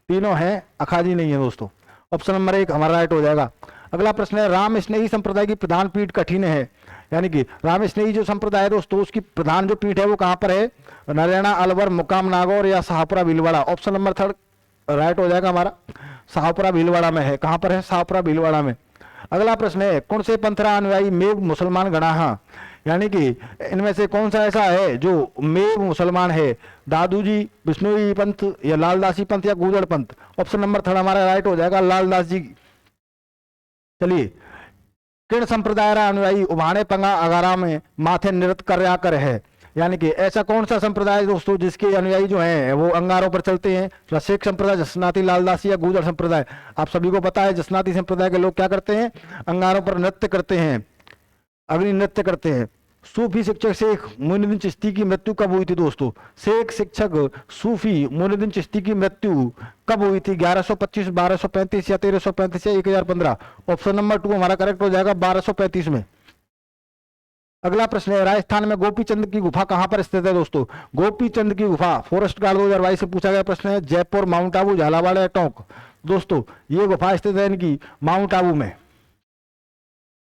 तीनों हैं, अखाजी नहीं है दोस्तों। ऑप्शन नंबर 1 हमारा राइट हो जाएगा। अगला प्रश्न है राम स्नेही संप्रदाय की प्रधान पीठ कठिन है, यानी कि राम स्नेही जो संप्रदाय है दोस्तों उसकी प्रधान जो पीठ है वो कहां पर है? नरैना, अलवर, मुकाम, नागौर या Shahpura, Bhilwara? Option number 3 right हो जाएगा हमारा, शाहपुरा भीलवाड़ा में है। कहां पर है? शाहपुरा भीलवाड़ा में। अगला प्रश्न है कौन से पंथरा अनुयायी मेव मुसलमान गणाहा, यानी कि इनमें से कौन सा ऐसा है जो मेव मुसलमान है? दादू जी, बिश्नोई पंथ या लालदासी पंथ या गूदड़ पंथ? ऑप्शन नंबर 3 हमारा राइट हो जाएगा, लालदास जी। चलिए किण संप्रदाय अनुयायी उभाने पंगा अगारा में माथे नृत्य कर्या कर है, यानी कि ऐसा कौन सा संप्रदाय दोस्तों जिसके अनुयायी जो हैं वो अंगारों पर चलते हैं? रसिक संप्रदाय, जसनाती, लालदासी या गूदड़ संप्रदाय? आप सभी को पता है जसनाती संप्रदाय के लोग क्या करते हैं? अंगारों पर नृत्य करते हैं, अग्नि नृत्य करते हैं। सूफी शिक्षक शेख मोइनुद्दीन चिश्ती की मृत्यु कब हुई थी दोस्तों? शेख शिक्षक सूफी मोइनुद्दीन चिश्ती की मृत्यु कब हुई थी? 1125, 1235 या 1335 या 1015? ऑप्शन नंबर 2 हमारा करेक्ट हो जाएगा, 1235 में। अगला प्रश्न है राजस्थान में गोपीचंद की गुफा कहां पर स्थित है दोस्तों? गोपीचंद की गुफा फॉरेस्ट गार्ड 2022 से पूछा गया प्रश्न है। जयपुर, माउंट आबू, झालावाड़ या टोंक? दोस्तों ये गुफा स्थित है इनकी माउंट आबू में।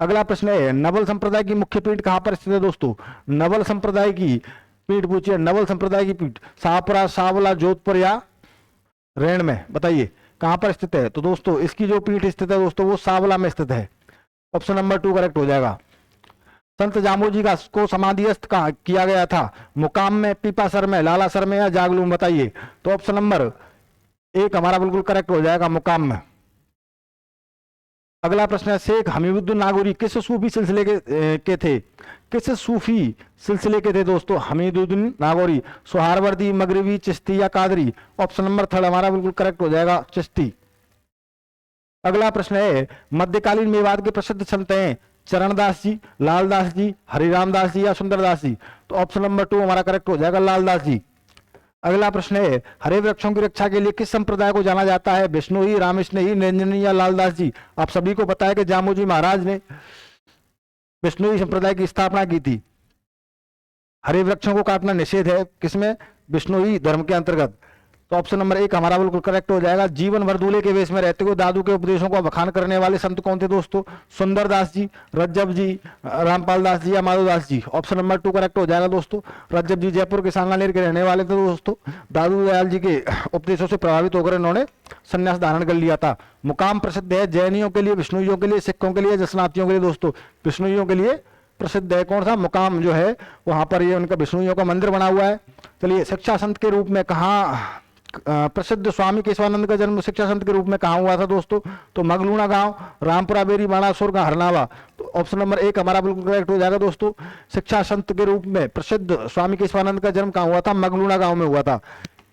अगला प्रश्न है नवल संप्रदाय की मुख्य पीठ कहां पर स्थित है दोस्तों? नवल संप्रदाय की पीठ पूछिए, नवल संप्रदाय की पीठ शाहपुरा, सावला, जोधपुर या रैन में? बताइए कहां पर स्थित है? तो दोस्तों इसकी जो पीठ स्थित है दोस्तों वो सावला में स्थित है। ऑप्शन नंबर 2 करेक्ट हो जाएगा। संत जामोजी का को समाधिस्थ कहाँ किया गया था? मुकाम में, पीपासर में, लालासर में या जागलू? बताइए। तो ऑप्शन नंबर 1 हमारा बिल्कुल करेक्ट हो जाएगा, मुकाम में। अगला प्रश्न है, शेख हमीदुद्दीन नागौरी किस सूफी सिलसिले के थे? किस सूफी सिलसिले के थे दोस्तों हमीदुद्दीन नागौरी? सोहारवर्दी, मगरिबी, चिश्ती या कादरी? ऑप्शन नंबर 3 हमारा बिल्कुल करेक्ट हो जाएगा, चिश्ती। अगला प्रश्न है, मध्यकालीन मेवाड़ के प्रसिद्ध संत हैं चरणदास जी, लालदास जी, हरिराम दास जी या सुंदरदास जी? तो ऑप्शन नंबर 2 हमारा करेक्ट हो जाएगा, लालदास जी। अगला प्रश्न है, हरे वृक्षों की रक्षा के लिए किस संप्रदाय को जाना जाता है? बिश्नोई, रामस्नेही, निरंजनी या लालदास जी? आप सभी को पता है कि जामोजी महाराज ने बिश्नोई संप्रदाय की स्थापना की थी। हरे वृक्षों को काटना निषेध है, किसमें? बिश्नोई धर्म के अंतर्गत। तो ऑप्शन नंबर 1 हमारा बिल्कुल करेक्ट हो जाएगा। जीवन भर दूल्हे के वेश में रहते हुए दादू के उपदेशों को बखान करने वाले संत कौन थे दोस्तों? सुंदरदास जी, रज्जब जी, रामपाल दास जी या माधोदास जी? ऑप्शन नंबर 2 करेक्ट हो जाएगा दोस्तों। रज्जब जी जयपुर के सांगानेर के रहने वाले थे दोस्तों। दादू दयाल जी के उपदेशों से प्रभावित होकर इन्होंने संन्यास धारण कर लिया था। मुकाम प्रसिद्ध है जैनियों के लिए, विष्णुइयों के लिए, सिखों के लिए, जसनातियों के लिए दोस्तों? विष्णुइयों के लिए प्रसिद्ध है। कौन सा? मुकाम जो है वहां पर ये उनका विष्णुइयों का मंदिर बना हुआ है। चलिए, शिक्षा संत के रूप में कहाँ प्रसिद्ध स्वामी केशवानंद का जन्म शिक्षा संत के रूप में कहाँ हुआ था दोस्तों? तो मगलूना गांव, रामपुरा बेरी, बाणासुर का हरनावा? तो ऑप्शन नंबर 1 हमारा बिल्कुल करेक्ट हो जाएगा दोस्तों। शिक्षा संत के रूप में प्रसिद्ध स्वामी केशवानंद का जन्म कहाँ हुआ था? मगलूना गांव में हुआ था।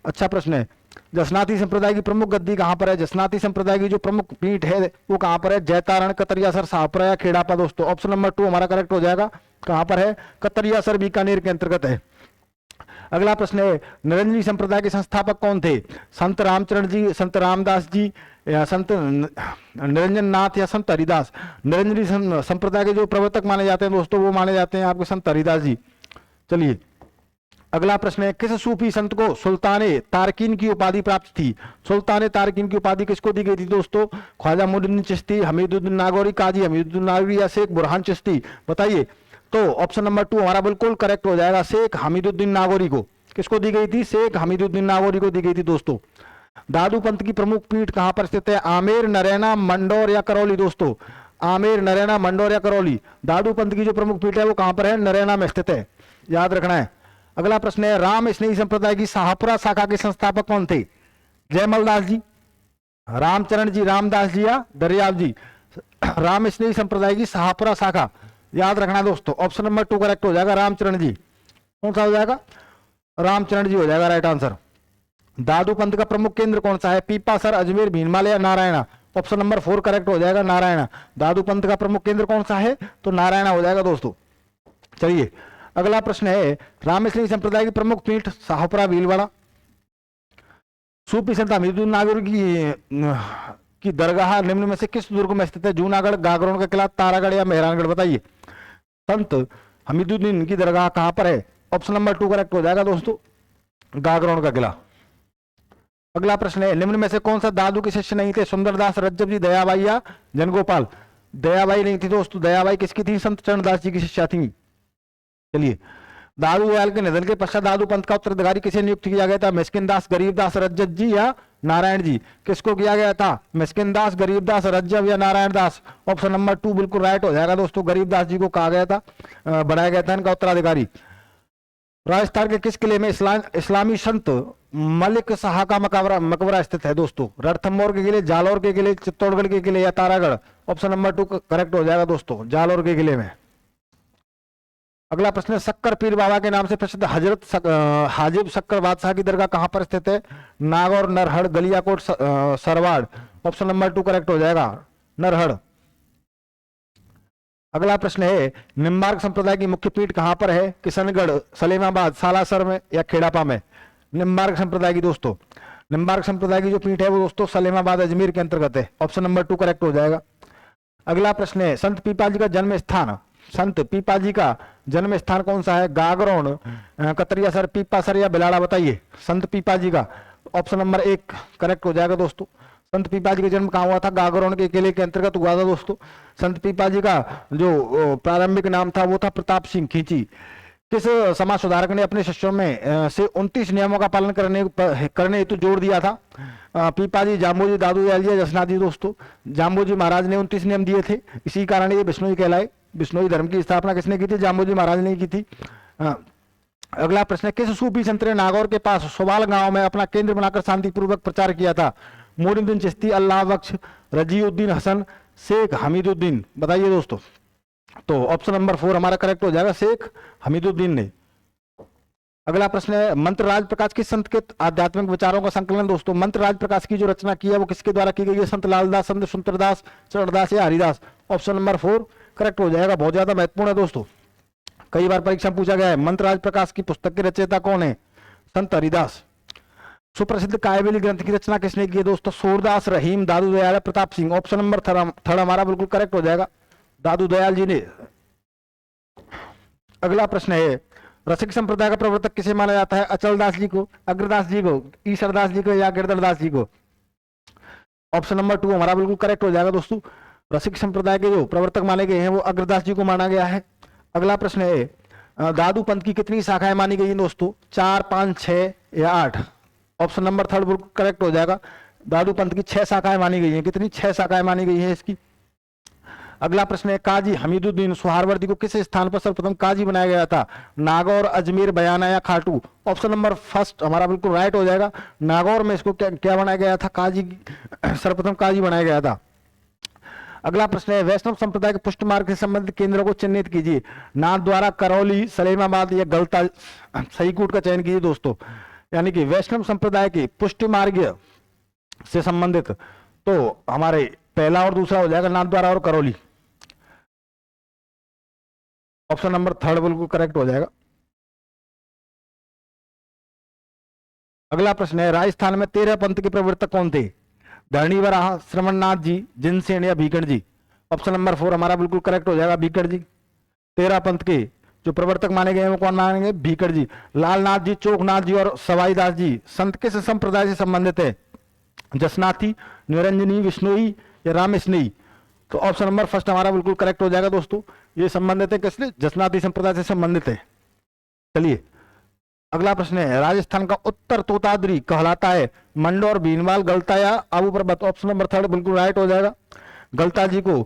अच्छा प्रश्न है, जसनाती संप्रदाय की प्रमुख गद्दी कहाँ पर है? जसनाती संप्रदाय की जो प्रमुख पीठ है वो कहाँ पर है? जैतारण, कतरियासर, शाहपुरा या खेड़ापा दोस्तों? ऑप्शन नंबर 2 हमारा करेक्ट हो जाएगा। कहाँ पर है? कतरियासर, बीकानेर के अंतर्गत है। अगला प्रश्न है, निरंजनी संप्रदाय के संस्थापक कौन थे? संत रामचरण जी, संत रामदास जी या संत निरंजन नाथ या संत हरिदास? निरंजनी संप्रदाय के जो प्रवर्तक माने जाते हैं दोस्तों वो माने जाते हैं आपके संत हरिदास जी। चलिए, अगला प्रश्न है, किस सूफी संत को सुल्ताने तारकीन की उपाधि प्राप्त थी? सुल्ताने तारकीन की उपाधि किसको दी गई थी दोस्तों? ख्वाजा मुइनुद्दीन चिश्ती, हमीदुद्दीन नागौरी, काजी हमीदुद्दीन नागौरी या शेख बुरहान चिश्ती? बताइए। तो ऑप्शन नंबर 2 हमारा बिल्कुल करेक्ट हो जाएगा, शेख हमीदुद्दीन नागौरी को। किसको दी गई थी? शेख हमीदुद्दीन नागौरी को दी गई थी दोस्तों। दादू पंथ की प्रमुख पीठ कहां पर स्थित है? आमेर, नरैना, मंडौर या करौली दोस्तों? आमेर, नरैना, मंडौर या करौली? दादू पंथ की जो प्रमुख पीठ है वो कहां पर है? नरैना में स्थित है, याद रखना है। अगला प्रश्न है, राम स्नेही संप्रदाय की शाहपुरा शाखा के संस्थापक कौन थे? जयमल दास जी, रामचरण जी, रामदास जी या दरियाव जी? राम स्नेही संप्रदाय की शाहपुरा शाखा, याद रखना दोस्तों। ऑप्शन नंबर 2 करेक्ट हो जाएगा, रामचरण जी। कौन सा हो जाएगा? रामचरण जी हो जाएगा राइट आंसर। दादू पंथ का प्रमुख केंद्र कौन सा है? पीपासर, अजमेर, भीनमाल या नारायणा? ऑप्शन नंबर 4 करेक्ट हो जाएगा, नारायणा। दादू पंथ का प्रमुख केंद्र कौन सा है? तो नारायणा हो जाएगा दोस्तों। चलिए, अगला प्रश्न है, रामस्नेही संप्रदाय की प्रमुख पीठ शाहपुरा, भीलवाड़ा। सूफी संत हमीदुद्दीन नागौरी की दरगाह निम्न में से किस दुर्ग में स्थित है? जूनागढ़, गागरोन का किला, तारागढ़ या मेहरानगढ़? बताइए। संत हमीदुद्दीन की दरगाह कहां पर है? ऑप्शन नंबर 2 करेक्ट हो जाएगा दोस्तों, गागरोन का किला। अगला प्रश्न है, निम्न में से कौन सा दादू के शिष्य नहीं थे? सुंदरदास, रज्जब जी, दयाबाई या जनगोपाल? दयाबाई नहीं थी दोस्तों। दयाबाई किसकी थी? संत चरणदास जी की शिष्या थी। चलिए, दादू दयाल के निधन के पश्चात दादू पंथ का उत्तराधिकारी किसे नियुक्त किया गया था? मिस्किन दास, गरीब दास, रज्जब जी या नारायण जी? किसको किया गया था? मिस्किन दास, गरीब दास, रज्जब या नारायण दास? ऑप्शन नंबर 2 बिल्कुल राइट हो जाएगा दोस्तों, गरीब दास जी को कहा गया था, बनाया गया था इनका उत्तराधिकारी। राजस्थान के किस किले में इस्लामी संत मलिक शाह का मकबरा स्थित है दोस्तों? रणथंभौर के किले, जालौर के किले, चित्तौड़गढ़ के किले या तारागढ़? ऑप्शन नंबर 2 करेक्ट हो जाएगा दोस्तों, जालौर के किले में। अगला प्रश्न है, शक्कर पीर बाबा के नाम से प्रसिद्ध हजरत हाजिब शक्कर बादशाह की दरगाह कहां पर स्थित है? Nagaur, Narhar, Galiyakot, Sarwar? Option number 2 correct हो जाएगा, नरहड़। अगला प्रश्न है, निम्बार्क संप्रदाय की मुख्य पीठ कहां पर है? किशनगढ़, सलेमाबाद, सालासर में या खेड़ापा में? निम्बार्क संप्रदाय की दोस्तों, निम्बार्क संप्रदाय की जो पीठ है वो दोस्तों सलेमाबाद, अजमेर के अंतर्गत है। ऑप्शन नंबर 2 करेक्ट हो जाएगा। अगला प्रश्न है, संत पीपाजी का जन्म स्थान, संत पीपाजी का जन्म स्थान कौन सा है? गागरोन, कतरियासर, पीपासर या बिलाड़ा? बताइए। संत पीपाजी का ऑप्शन नंबर 1 करेक्ट हो जाएगा दोस्तों। संत पीपाजी का जन्म कहाँ हुआ था? गागरोन के किले के अंतर्गत हुआ था दोस्तों। संत पीपाजी का जो प्रारंभिक नाम था वो था प्रताप सिंह खींची। किस समाज सुधारक ने अपने शिष्यों में से 29 नियमों का पालन करने हेतु जोर दिया था? पीपाजी, जाम्बोजी, दादू दयाल जी, जसनाथ जी। दोस्तों जाम्बोजी महाराज ने 29 नियम दिए थे, इसी कारण ये बिश्नोई कहलाए। बिश्नोई धर्म की स्थापना किसने की थी? जाम्बोजी महाराज ने की थी। अगला प्रश्न है, किस सूफी संत ने नागौर के पास सोबाल गांव में अपना केंद्र बनाकर शांतिपूर्वक प्रचार किया था? मोइनुद्दीन चिश्ती, अल्लाह बख्श, रजीउद्दीन हसन, शेख हमीदुद्दीन। बताइए दोस्तों। तो ऑप्शन नंबर 4 हमारा करेक्ट हो जाएगा, शेख हमीदुद्दीन ने। अगला प्रश्न है, मंत्र राज प्रकाश किस संत के आध्यात्मिक विचारों का संकलन? दोस्तों मंत्र राज प्रकाश की जो रचना की है वो किसके द्वारा की गई है? संत लालदास, संत सुंदरदास, चरणदास या हरिदास? ऑप्शन नंबर 4 करेक्ट हो जाएगा। बहुत ज्यादा महत्वपूर्ण है दोस्तों, कई बार परीक्षा में पूछा गया है। मंत्र राज प्रकाश की पुस्तक के रचयिता कौन है? संत हरिदास। सुप्रसिद्ध कायबेली ग्रंथ की रचना किसने की है? दोस्तों सूरदास, रहीम, दादू दयाल, प्रताप सिंह। ऑप्शन नंबर 3 हमारा बिल्कुल करेक्ट हो जाएगा, दादू दयाल जी ने। अगला प्रश्न है, रसिक संप्रदाय का प्रवर्तक किसे माना जाता है? अचलदास जी को, अग्रदास जी को, ईश्वरदास जी को या गिरधरदास जी को? ऑप्शन नंबर 2 हमारा बिल्कुल करेक्ट हो जाएगा दोस्तों। रसिक संप्रदाय के जो प्रवर्तक माने गए हैं वो अग्रदास जी को माना गया है। अगला प्रश्न है, दादू पंथ की कितनी शाखाएं मानी गई हैं दोस्तों? 4, 5, 6 या 8? ऑप्शन नंबर 3 बिल्कुल करेक्ट हो जाएगा। दादू पंथ की 6 शाखाएं मानी गई हैं। कितनी? 6 शाखाएं मानी गई हैं इसकी। अगला प्रश्न है, काजी हमीदुद्दीन सुहारवर्दी को किस स्थान पर सर्वप्रथम काजी बनाया गया था? नागौर, अजमेर, बयाना या खाटू? ऑप्शन नंबर 1 हमारा बिल्कुल राइट हो जाएगा। नागौर में इसको क्या बनाया गया था? काजी, सर्वप्रथम काजी बनाया गया था। अगला प्रश्न है, वैष्णव संप्रदाय के पुष्ट मार्ग से संबंधित केंद्रों को चिन्हित कीजिए। नाथद्वारा, करौली, सलेमाबाद या गलता सहीकूट का चयन कीजिए दोस्तों। यानी कि वैष्णव संप्रदाय के पुष्टि मार्ग से संबंधित तो हमारे पहला और दूसरा हो जाएगा, नाथद्वारा और करौली। ऑप्शन नंबर 3 बिल्कुल करेक्ट हो जाएगा। अगला प्रश्न है, राजस्थान में 13 पंथ के प्रवर्तक कौन थे? धरणी वराह, श्रवणनाथ जी, जिनसेन या भीकड़ जी? ऑप्शन नंबर 4 हमारा बिल्कुल करेक्ट हो जाएगा, भीकड़ जी। 13 पंथ के जो प्रवर्तक माने गए हैं वो कौन माने गए? भीकड़ जी। लालनाथ जी, चोकनाथ जी और सवाईदास जी संत किस संप्रदाय से संबंधित है? जसनाथी, निरंजनी, विष्णुई या रामेशनी? तो ऑप्शन नंबर 1 हमारा बिल्कुल करेक्ट हो जाएगा दोस्तों। ये संबंधित है किससे? जसनाथी संप्रदाय से संबंधित है। चलिए अगला प्रश्न है, राजस्थान का उत्तर तोताद्री कहलाता है? मंडौर, भीनमाल, गलता या आबू पर्वत? ऑप्शन नंबर 3 बिल्कुल राइट हो जाएगा। गलता जी को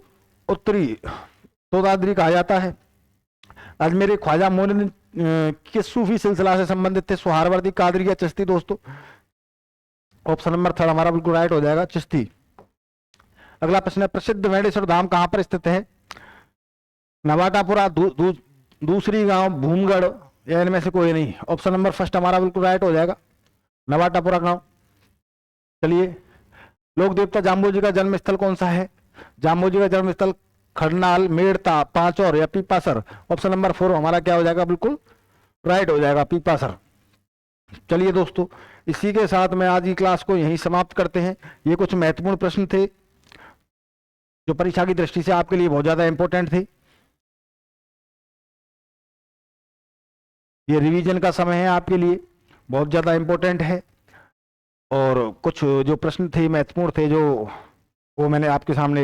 उत्तरी तोताद्री कहा जाता है। अजमेर ख्वाजा मोइनुद्दीन किस सूफी सिलसिला से संबंधित थे? सुहारवर्दी, कादरी या चिश्ती? दोस्तों ऑप्शन नंबर 3 हमारा बिल्कुल राइट हो जाएगा, चिश्ती। अगला प्रश्न है, प्रसिद्ध वेणेश्वर धाम कहां पर स्थित है? नवाटापुरा, दूसरी गांव, भूमगढ़ या इनमें से कोई नहीं? ऑप्शन नंबर 1 हमारा बिल्कुल राइट हो जाएगा, नवाटापुरा गांव। चलिए, लोक देवता जाम्बोजी का जन्म स्थल कौन सा है? जाम्बोजी का जन्म स्थल खरनाल, मेड़ता, पांचौर या पीपासर? ऑप्शन नंबर 4 हमारा क्या हो जाएगा? बिल्कुल राइट हो जाएगा, पीपासर। चलिए दोस्तों, इसी के साथ में आज की क्लास को यहीं समाप्त करते हैं। ये कुछ महत्वपूर्ण प्रश्न थे जो परीक्षा की दृष्टि से आपके लिए बहुत ज्यादा इंपॉर्टेंट थे। ये रिवीजन का समय है, आपके लिए बहुत ज्यादा इंपॉर्टेंट है। और कुछ जो प्रश्न थे महत्वपूर्ण थे, जो वो मैंने आपके सामने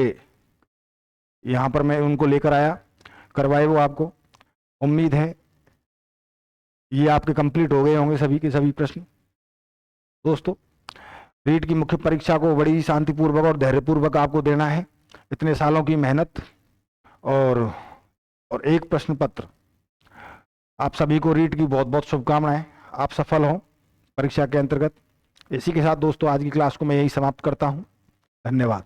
यहाँ पर मैं उनको लेकर आया, करवाए वो आपको। उम्मीद है ये आपके कंप्लीट हो गए होंगे सभी के सभी प्रश्न। दोस्तों, रीट की मुख्य परीक्षा को बड़ी शांतिपूर्वक और धैर्यपूर्वक आपको देना है। इतने सालों की मेहनत और एक प्रश्न पत्र, आप सभी को रीट की बहुत बहुत शुभकामनाएं। आप सफल हों परीक्षा के अंतर्गत। इसी के साथ दोस्तों आज की क्लास को मैं यही समाप्त करता हूं। धन्यवाद।